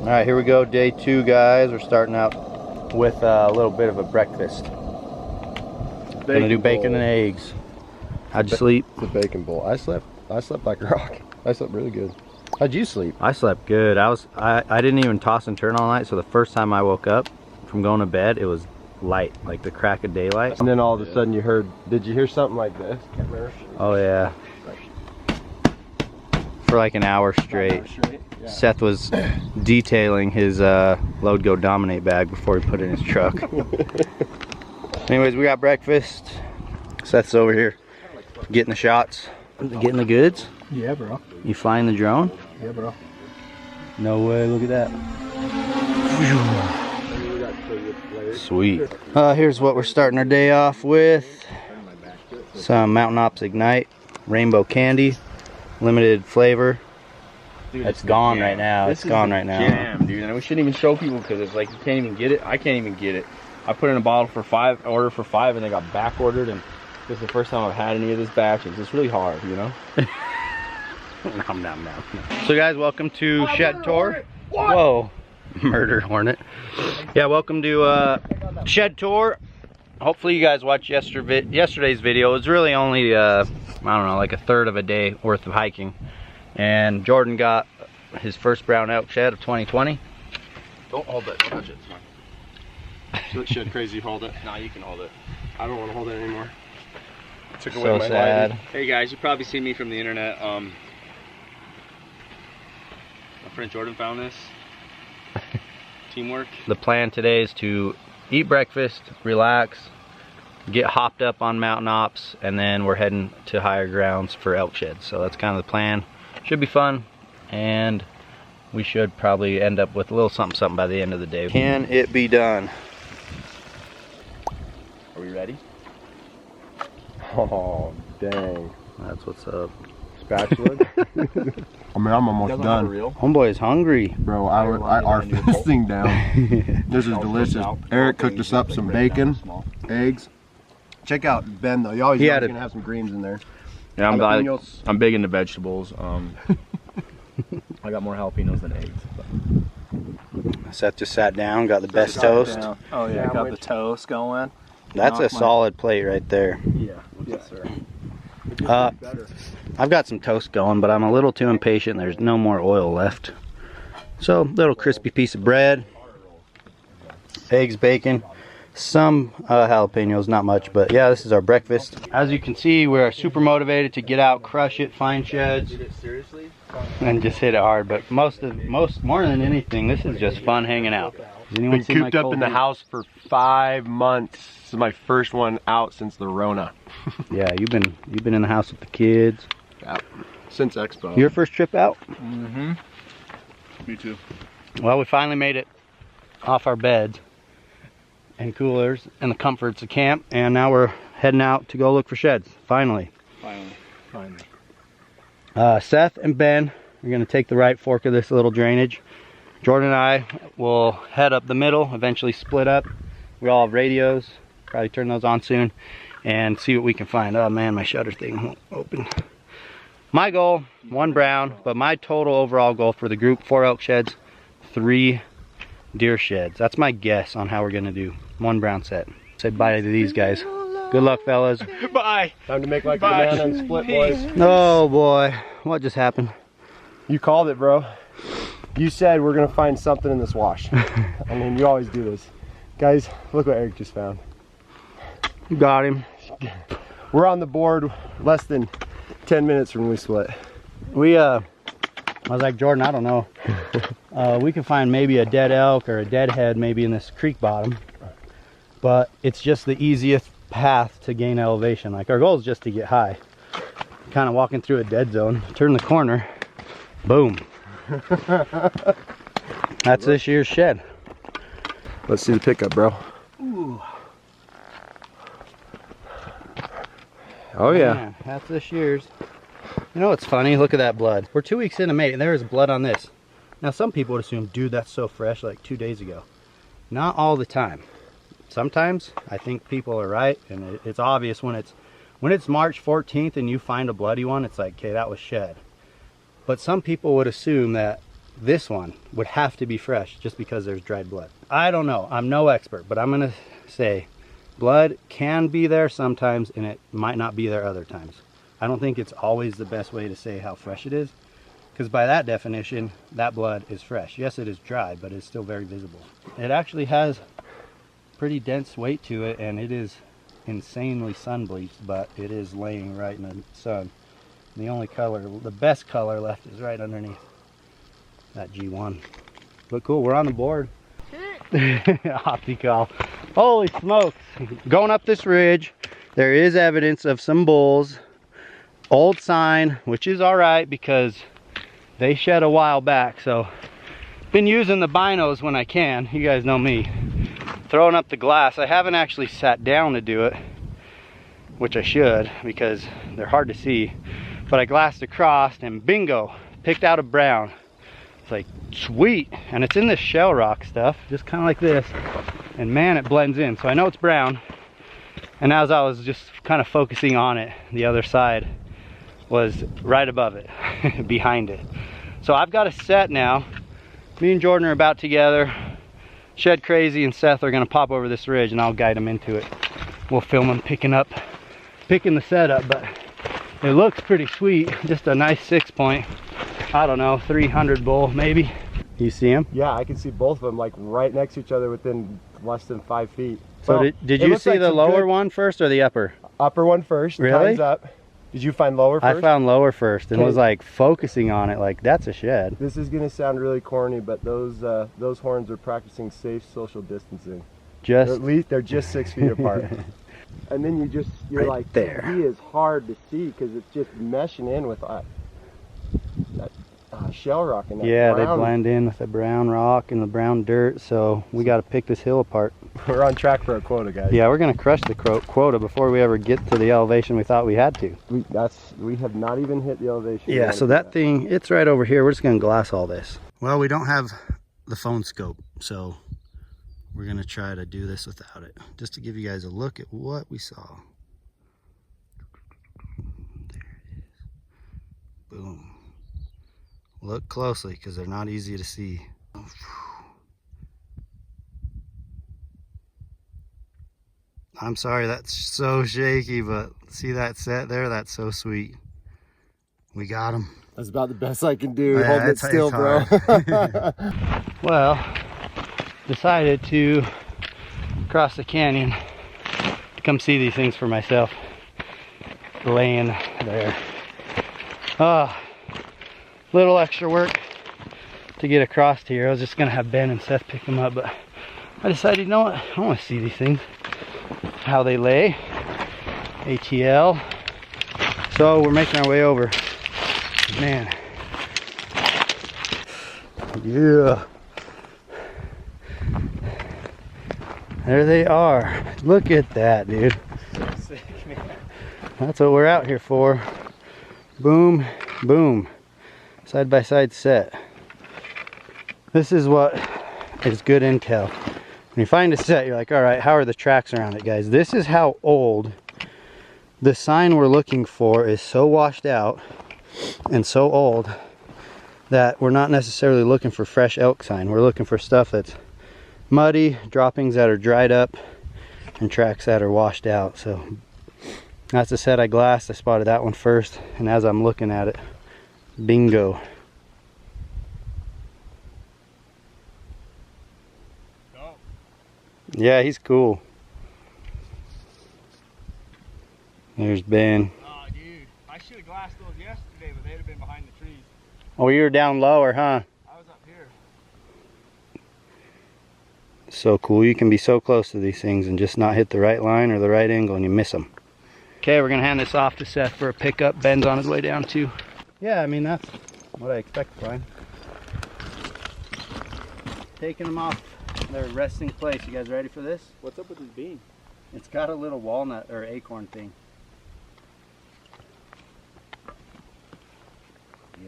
All right, here we go, day 2, guys. We're starting out with a little bit of a breakfast. Gonna do bacon and eggs. How'd you sleep? It's a bacon bowl. I slept like a rock. I slept really good. How'd you sleep? I slept good. I didn't even toss and turn all night, so the first time I woke up from going to bed, it was light, like the crack of daylight. And then all of a sudden you heard, did you hear something like this? Oh yeah. For like an hour straight. Yeah. Seth was detailing his load go dominate bag before he put it in his truck. Anyways, we got breakfast. Seth's over here getting the shots. Getting the goods? Yeah, bro. You flying the drone? Yeah, bro. No way, look at that. Sweet. Here's what we're starting our day off with. Some Mountain Ops Ignite, rainbow candy, limited flavor. Dude, it's gone right now. It's gone right now. Jam, dude. And we shouldn't even show people because it's like you can't even get it. I can't even get it. I put in a bottle for 5, order for 5, and they got back ordered. And this is the first time I've had any of this batch. It's really hard, you know. Nom. So guys, welcome to Shed Tour. Whoa, murder hornet. Yeah, welcome to Shed Tour. Hopefully you guys watched yesterday's video. It was really only I don't know, like a third of a day worth of hiking. And Jordan got his first brown elk shed of 2020. Don't hold it. Don't touch it. It's fine. Shed crazy. Hold it. Nah, you can hold it. I don't want to hold it anymore. Took away my sad. Lighting. Hey guys, you probably seen me from the internet. My friend Jordan found this. Teamwork. The plan today is to eat breakfast, relax, get hopped up on mountain ops, and then we're heading to higher grounds for elk sheds. So that's kind of the plan. Should be fun, and we should probably end up with a little something by the end of the day. Can it be done? Are we ready? Oh, dang. That's what's up. Spatula? I mean, I'm almost done. Homeboy is hungry. Bro, I arfed this thing down. This is delicious. Eric cooked us up some bacon, eggs. Check out Ben though. You always know he's gonna have some greens in there. Yeah, I'm big into vegetables. I got more jalapenos than eggs. But. Seth just sat down, got the best toast. Oh yeah, got the toast going. That's a solid plate right there. Yeah, yes sir. I've got some toast going, but I'm a little too impatient. There's no more oil left. So, little crispy piece of bread, eggs, bacon, some jalapenos, not much, but yeah, this is our breakfast. As you can see, we're super motivated to get out, crush it, find sheds, and just hit it hard. But more than anything, this is just fun hanging out. Been cooped up in the house for 5 months. This is my first one out since the Rona. Yeah, you've been in the house with the kids. Yeah, since Expo. Your first trip out? Mm-hmm. Me too. Well, we finally made it off our beds and coolers and the comforts of camp, and now we're heading out to go look for sheds. Finally. Seth and Ben are going to take the right fork of this little drainage. Jordan and I will head up the middle, eventually split up. We all have radios, probably turn those on soon, and see what we can find. Oh man, my shutter thing won't open. My goal, 1 brown, but my total overall goal for the group, 4 elk sheds, 3 deer sheds. That's my guess on how we're gonna do. 1 brown set. Say bye to these guys. Good luck, fellas. Bye. Time to make like a banana and split, boys. Oh boy, what just happened? You called it, bro. You said we're gonna find something in this wash. I mean, you always do this. Guys, look what Eric just found. You got him. We're on the board less than 10 minutes from when we split. I was like, Jordan, I don't know. We could find maybe a dead elk or a dead head maybe in this creek bottom. But it's just the easiest path to gain elevation. Like, our goal is just to get high. Kind of walking through a dead zone. Turn the corner. Boom. That's this year's shed. Let's see the pickup, bro. Ooh. Oh yeah. Man, that's this year's. You know what's funny? Look at that blood. We're 2 weeks into May and there is blood on this. Now some people would assume, dude, that's so fresh, like 2 days ago. Not all the time. Sometimes I think people are right, and it's obvious when it's March 14th and you find a bloody one. It's like, okay, that was shed. But some people would assume that this one would have to be fresh just because there's dried blood. I don't know, I'm no expert, but I'm gonna say blood can be there sometimes and it might not be there other times. I don't think it's always the best way to say how fresh it is, because by that definition, that blood is fresh. Yes, it is dry, but it's still very visible. It actually has pretty dense weight to it, and it is insanely sun bleached, but it is laying right in the sun. The only color, the best color left is right underneath that G1. But cool, we're on the board. Opti call. Holy smokes. Going up this ridge, there is evidence of some bulls. Old sign, which is all right because they shed a while back. So been using the binos when I can. You guys know me. Throwing up the glass. I haven't actually sat down to do it, which I should because they're hard to see. But I glassed across and bingo, picked out a brown. It's like, sweet. And it's in this shell rock stuff, just kind of like this. And man, it blends in. So I know it's brown. And as I was just kind of focusing on it, the other side was right above it, behind it. So I've got a set now. Me and Jordan are about together. Shed Crazy and Seth are gonna pop over this ridge and I'll guide them into it. We'll film them picking the set up, but it looks pretty sweet. Just a nice 6-point, I don't know, 300 bull maybe. You see him? Yeah, I can see both of them like right next to each other within less than 5 feet. So did you see like the lower one first or the upper? Upper one first. Really? Time's up. Did you find lower first? I found lower first and was like focusing on it like that's a shed. This is gonna sound really corny, but those horns are practicing safe social distancing. Just Or at least they're just 6 feet apart. And then you're right like, there. he is hard to see because it's just meshing in with that shell rock and that yeah, brown. they blend in with the brown rock and the brown dirt, so we got to pick this hill apart. We're on track for a quota, guys. Yeah, we're gonna crush the quota before we ever get to the elevation we thought we had to. We have not even hit the elevation. Yeah, so that thing, it's right over here. We're just gonna glass all this. Well, we don't have the phone scope, so we're gonna try to do this without it, just to give you guys a look at what we saw. There it is. Boom. Look closely because they're not easy to see. I'm sorry that's so shaky, but see that set there? That's so sweet. We got him. That's about the best I can do. Yeah, Holding it still, bro. Well, decided to cross the canyon to come see these things for myself. Laying there. Little extra work to get across here. I was just gonna have Ben and Seth pick them up, but I decided, you know what? I want to see these things, how they lay. ATL. So we're making our way over. Man. Yeah. There they are. Look at that, dude. Sick, man. That's what we're out here for. Boom, boom. Side by side set. This is what is good intel. When you find a set, you're like, all right, how are the tracks around it, guys? This is how old the sign we're looking for is. So washed out and so old that we're not necessarily looking for fresh elk sign. We're looking for stuff that's muddy, droppings that are dried up, and tracks that are washed out. So that's the set I glassed. I spotted that one first, and as I'm looking at it, bingo. Oh. Yeah, he's cool. There's Ben. Oh, dude. I should have glassed those yesterday, but they'd have been behind the trees. Oh, you were down lower, huh? I was up here. So cool. You can be so close to these things and just not hit the right line or the right angle and you miss them. Okay, we're gonna hand this off to Seth for a pickup. Ben's on his way down too. Yeah, I mean, that's what I expect to find. Taking them off their resting place. You guys ready for this? What's up with this bean? It's got a little walnut or acorn thing.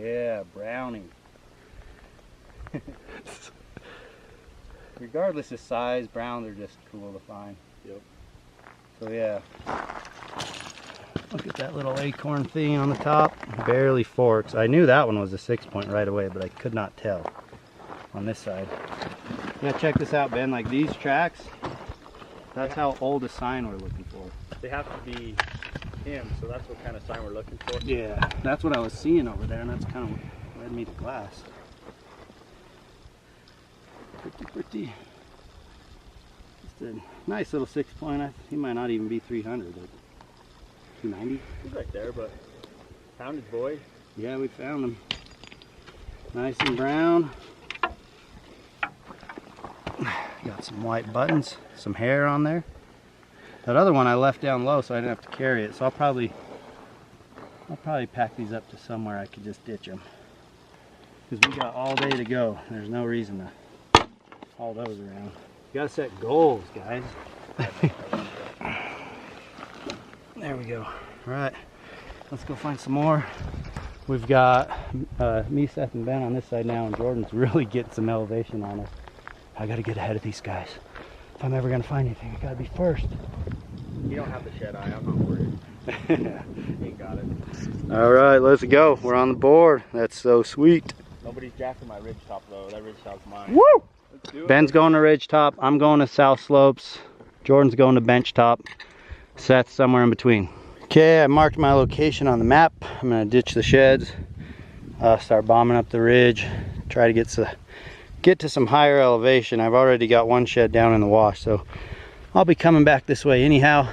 Yeah, brownie. Regardless of size, browns are just cool to find. Yep. So yeah. Look at that little acorn thing on the top. Barely forks. I knew that one was a 6-point right away, but I could not tell on this side. Yeah, check this out, Ben. Like these tracks, that's how old a sign we're looking for. They have to be him, so that's what kind of sign we're looking for. Yeah, that's what I was seeing over there, and that's kind of what led me to glass. Pretty. Just a nice little 6-point. He might not even be 300, like 290. He's right there, but found his boy. Yeah, we found him. Nice and brown. Got some white buttons, some hair on there. That other one I left down low so I didn't have to carry it. So I'll probably pack these up to somewhere I could just ditch them. Because we got all day to go. There's no reason to haul those around. You gotta set goals, guys. There we go. All right, let's go find some more. We've got me, Seth, and Ben on this side now, and Jordan's really getting some elevation on us. I gotta get ahead of these guys. If I'm ever gonna find anything, I gotta be first. You don't have the shed eye, I'm not worried. He got it. All right, let's go. We're on the board. That's so sweet. Nobody's jacking my ridge top though. That ridge top's mine. Woo! Ben's going to ridge top. I'm going to south slopes. Jordan's going to bench top. Seth's somewhere in between. Okay, I marked my location on the map. I'm gonna ditch the sheds, start bombing up the ridge, try to get to some higher elevation. I've already got one shed down in the wash, so I'll be coming back this way anyhow.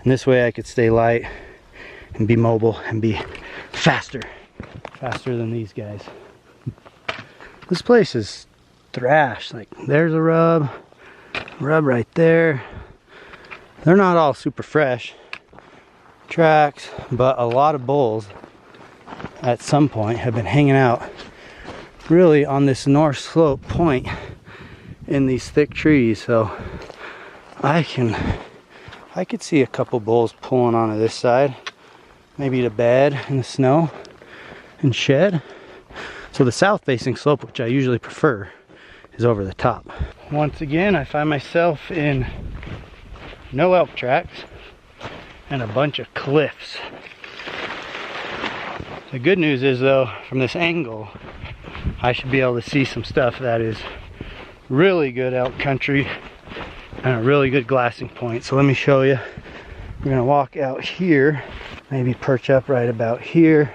And this way I could stay light and be mobile and be faster than these guys. This place is thrashed. Like there's a rub right there. They're not all super fresh tracks, but a lot of bulls at some point have been hanging out really on this north slope point in these thick trees. So I could see a couple bulls pulling onto this side, maybe to bed in the snow and shed. So the south facing slope, which I usually prefer, is over the top. Once again, I find myself in no elk tracks and a bunch of cliffs. The good news is though, from this angle, I should be able to see some stuff that is really good elk country and a really good glassing point. So let me show you. We're gonna walk out here, maybe perch up right about here,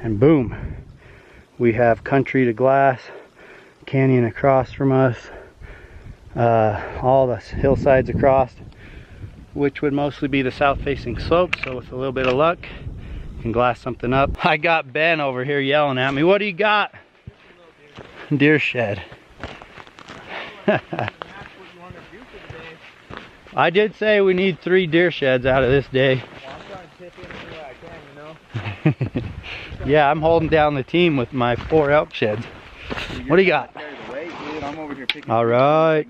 and boom, we have country to glass, canyon across from us, all the hillsides across, which would mostly be the south facing slope. So with a little bit of luck, you can glass something up. I got Ben over here yelling at me. What do you got? Deer shed. I did say we need 3 deer sheds out of this day. Well, I'm trying to tip in any way I can, you know? Yeah, I'm holding down the team with my 4 elk sheds. What do you got? I'm over here picking. All right.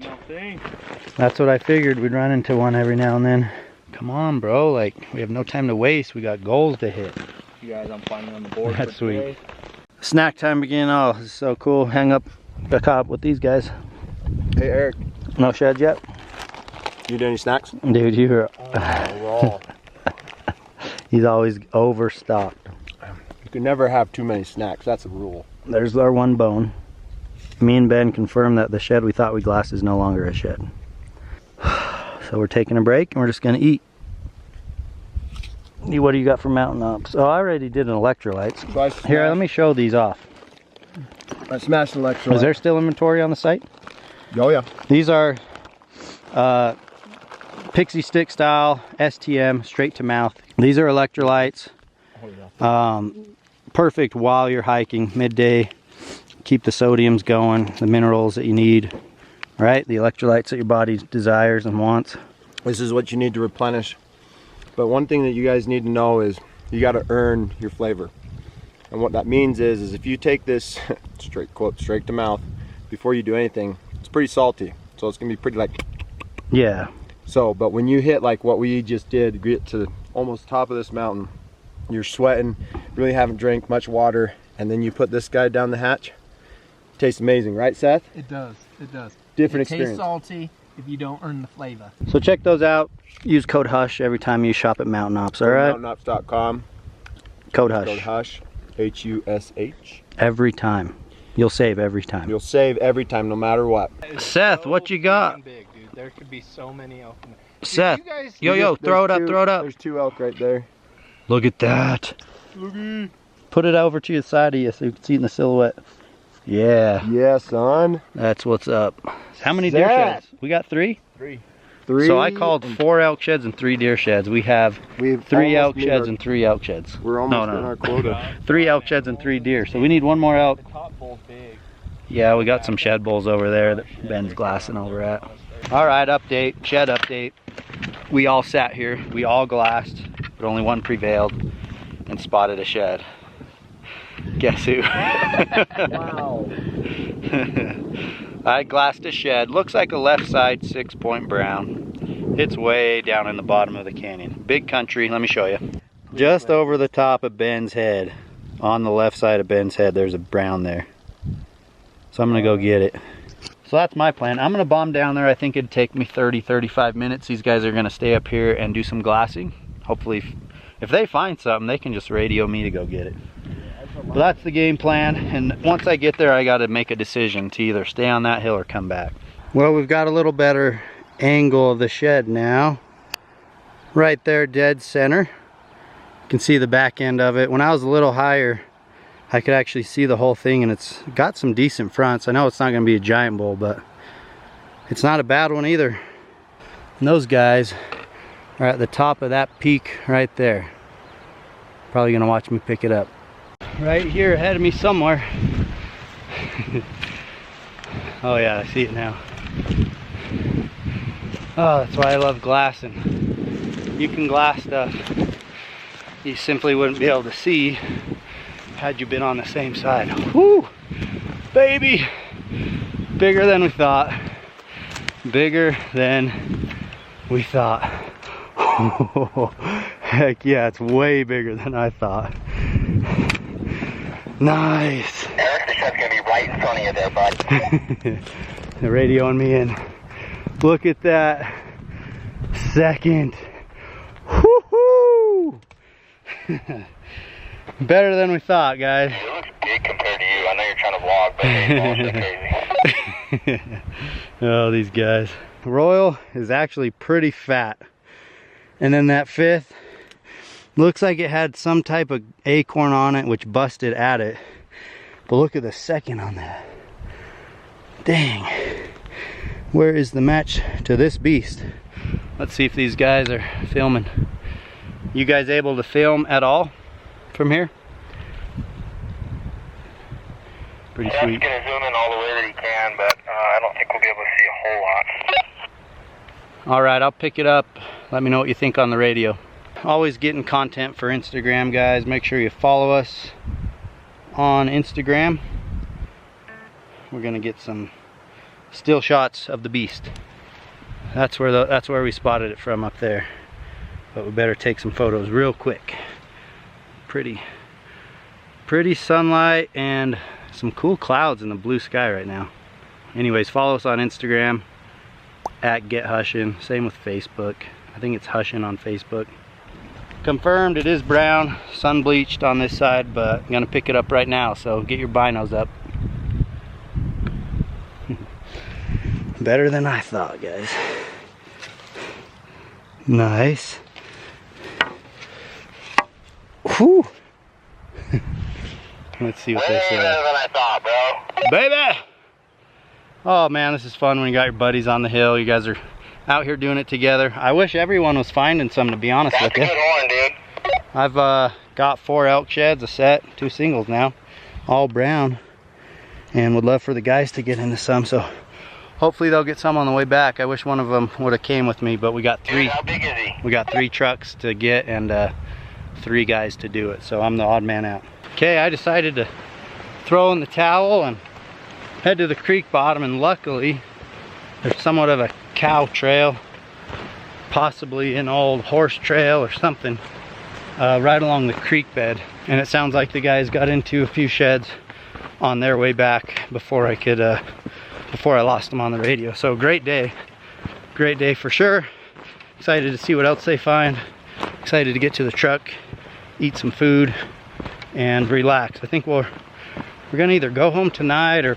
That's what I figured. We'd run into one every now and then. Come on, bro. Like, we have no time to waste. We got goals to hit. You guys, I'm finally on the board. That's sweet. Snack time again. Oh, this is so cool. Hang up the cop with these guys. Hey, Eric. No sheds yet? You do any snacks? Dude, you're... raw. He's always overstocked. You can never have too many snacks. That's a rule. There's our one bone. Me and Ben confirmed that the shed we thought we glassed is no longer a shed. So we're taking a break and we're just gonna eat. What do you got for mountain ops? Oh, I already did an electrolytes. Here, let me show these off. I smashed an electrolyte. Is there still inventory on the site? Oh yeah. These are Pixie Stick style STM, straight to mouth. These are electrolytes. Perfect while you're hiking midday. Keep the sodiums going, the minerals that you need, right? The electrolytes that your body desires and wants. This is what you need to replenish. But one thing that you guys need to know is you got to earn your flavor. And what that means is if you take this straight to mouth before you do anything, it's pretty salty. So it's gonna be pretty like, yeah. So, but when you hit like what we just did, get to almost top of this mountain, you're sweating, really haven't drank much water, and then you put this guy down the hatch. Tastes amazing, right, Seth? It does. It does. Different it experience. Tastes salty. if you don't earn the flavor. So check those out. Use code HUSH every time you shop at Mountain Ops, all right? MountainOps.com. Code HUSH. Code HUSH. H-U-S-H. Every time. You'll save every time. You'll save every time, no matter what. Seth, what you got? Big, dude. There could be so many elk in there. Seth, You guys, yo, throw it up, throw it up. There's 2 elk right there. Look at that. Logan. Put it over to the side of you so you can see it in the silhouette. Yeah, Yeah, son. that's what's up. How many deer Seth. sheds? We got 3? 3. 3. So I called 4 elk sheds and 3 deer sheds. We have We've 3 elk almost sheds made and 3 elk sheds. We're almost in our quota. 3 elk sheds and 3 deer. So we need 1 more elk. The top bull's big. Yeah, we got some shed bulls over there that Ben's glassing over at. All right, update, shed update. We all sat here, we all glassed, but only one prevailed and spotted a shed. Guess who? Wow. I glassed a shed. Looks like a left side 6-point brown. It's way down in the bottom of the canyon. Big country, let me show you. Just over the top of Ben's head, on the left side of Ben's head, there's a brown there. So I'm gonna go get it. So that's my plan. I'm gonna bomb down there. I think it'd take me 30-35 minutes. These guys are gonna stay up here and do some glassing. Hopefully, if they find something, they can just radio me to go get it. But that's the game plan. And once I get there, I gotta make a decision to either stay on that hill or come back. Well, we've got a little better angle of the shed now. Right there, dead center. You can see the back end of it. When I was a little higher, I could actually see the whole thing, and it's got some decent fronts. I know it's not going to be a giant bull, but it's not a bad one either. And those guys are at the top of that peak right there. Probably going to watch me pick it up. Right here ahead of me somewhere. Oh yeah, I see it now. Oh, that's why I love glassing. You can glass stuff you simply wouldn't be able to see had you been on the same side. Whoo! Baby! Bigger than we thought. Bigger than we thought. Heck yeah, it's way bigger than I thought. Nice! Eric, the shot's gonna be right in front of you there, bud. They're radioing me in. Look at that. Second. Woohoo! Better than we thought, guys. It looks big compared to you. I know you're trying to vlog, but it's mostly crazy. Oh, these guys. Royal is actually pretty fat. And then that 5th looks like it had some type of acorn on it, which busted at it. But look at the 2nd on that. Dang. Where is the match to this beast? Let's see if these guys are filming. You guys able to film at all from here? Pretty sweet. He's gonna zoom in all the way that he can, but I don't think we'll be able to see a whole lot. All right, I'll pick it up. Let me know what you think on the radio. Always getting content for Instagram, guys. Make sure you follow us on Instagram. We're gonna get some still shots of the beast. That's where we spotted it from, up there. But we better take some photos real quick. Pretty sunlight and some cool clouds in the blue sky right now. Anyways, follow us on Instagram at @GetHushin. Same with Facebook. I think it's Hushin on Facebook. Confirmed it is brown, sun bleached on this side, but I'm gonna pick it up right now, so get your binos up. Better than I thought, guys. Nice. Whew. Let's see what they say. Better than I thought, bro. Baby! Oh man, this is fun when you got your buddies on the hill. You guys are out here doing it together. I wish everyone was finding some, to be honest That's with you. a good horn, dude. I've got 4 elk sheds, a set, 2 singles now, all brown, and would love for the guys to get into some, so hopefully they'll get some on the way back. I wish one of them would have came with me, but we got 3. Dude, how big is he? We got 3 trucks to get and 3 guys to do it, so I'm the odd man out. Okay, I decided to throw in the towel and head to the creek bottom, and luckily there's somewhat of a cow trail, possibly an old horse trail or something, right along the creek bed, and it sounds like the guys got into a few sheds on their way back before I lost them on the radio. So great day. Great day for sure. Excited to see what else they find. Excited to get to the truck, eat some food, and relax. I think we're gonna either go home tonight or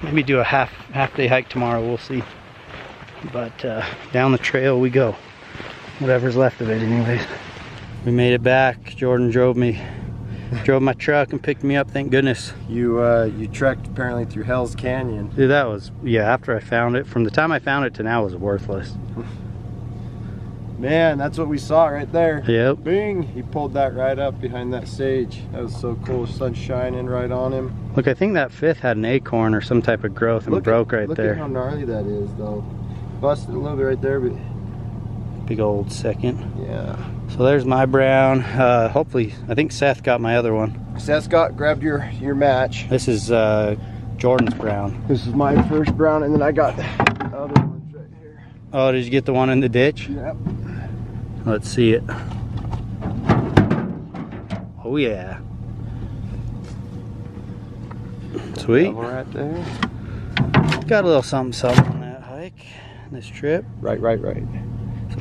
maybe do a half day hike tomorrow. We'll see. But down the trail we go. Whatever's left of it anyways. We made it back. Jordan drove my truck and picked me up, thank goodness. You trekked apparently through Hell's Canyon. Dude, that was, yeah, after I found it. From the time I found it to now, it was worthless. Man, that's what we saw right there. Yep. Bing! He pulled that right up behind that sage. That was so cool. Sun shining right on him. Look, I think that fifth had an acorn or some type of growth and broke right look there. Look at how gnarly that is, though. Busted a little bit right there, but big old second. yeah. So there's my brown. Hopefully, I think Seth got my other one. Seth grabbed your match. This is Jordan's brown. This is my first brown, and then I got the other ones right here. Oh, did you get the one in the ditch? Yep. Let's see it. Oh yeah. Sweet. That one right there. Got a little something on that hike, this trip. Right.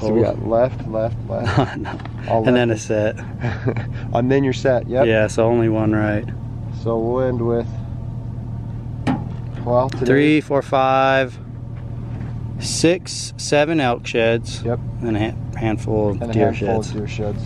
So we got left. No. All And left. then a set. And then you're set. Yep. Yeah, so only one right. So we'll end with, well, today. 3, 4, 5, 6, 7 elk sheds. Yep. And a handful of And a deer handful sheds. of deer sheds.